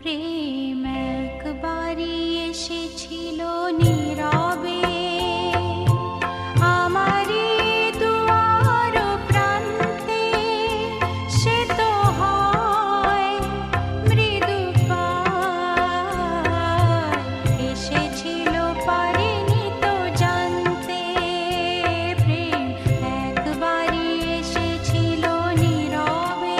প্রেম একবারই এসেছিল নীরবে আমারই দুয়ার প্রান্তে। সে তো হয় মৃদু পায়, এসেছিল পারিনি তো জানতে। প্রেম একবারই এসেছিল নীরবে।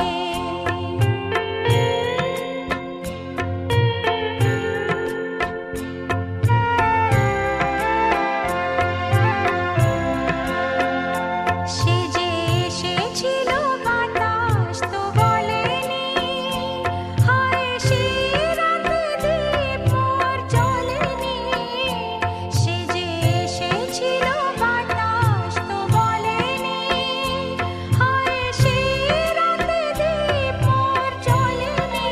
সে যে এসেছিল বাতাস তো বলেনি, হায় সে রাতে দীপ মোর জ্বলেনি। সে যে এসেছিল বাতাস তো বলেনি, হায় সে রাতে দীপ মোর জ্বলেনি।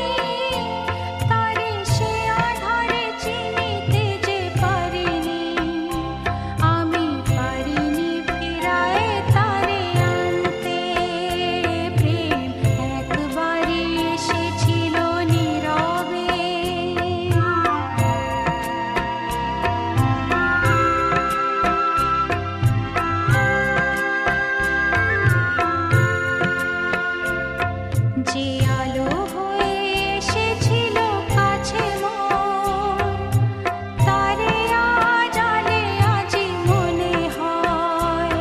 তারে সে আধারে চিনিতে যে পারিনি, আমি পারিনি ফিরায়ে তারে আনতে। প্রেম একবারই এসেছিল নীরবে। যে আলো হয়ে এসেছিল কাছে মোর, তারে আজ আলে আজি মনে হয়।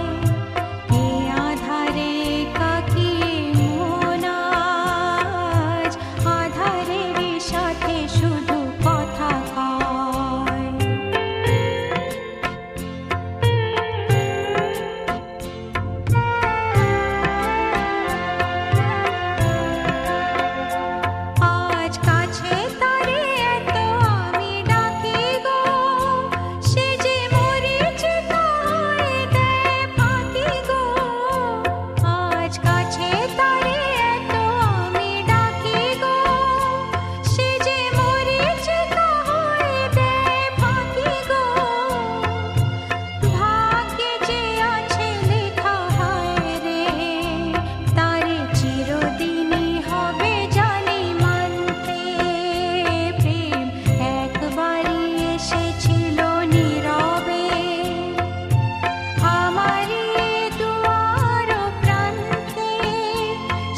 এ আধারে কাকিয়ে মন আজ, আধারেরই সাথে শুধু কথা কয়। আজ কাছে তারে এত আমি ডাকি গো, সে যে মরিচিকা হয়ে দেয় ফাঁকি গো। আজ কাছে তারে এত আমি ডাকি গো, সে যে মরিচিকা হয়ে দেয় ফাঁকি গো। ভাগ্যে যে আছে লেখা হায় রে, তারে চিরদিনই হবে জানি মানতে। প্রেম একবারই এসেছিল নীরবে আমারই দুয়ার প্রান্তে।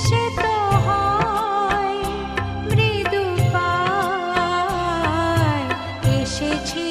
সে তো হয় মৃদু পায়, এসেছিল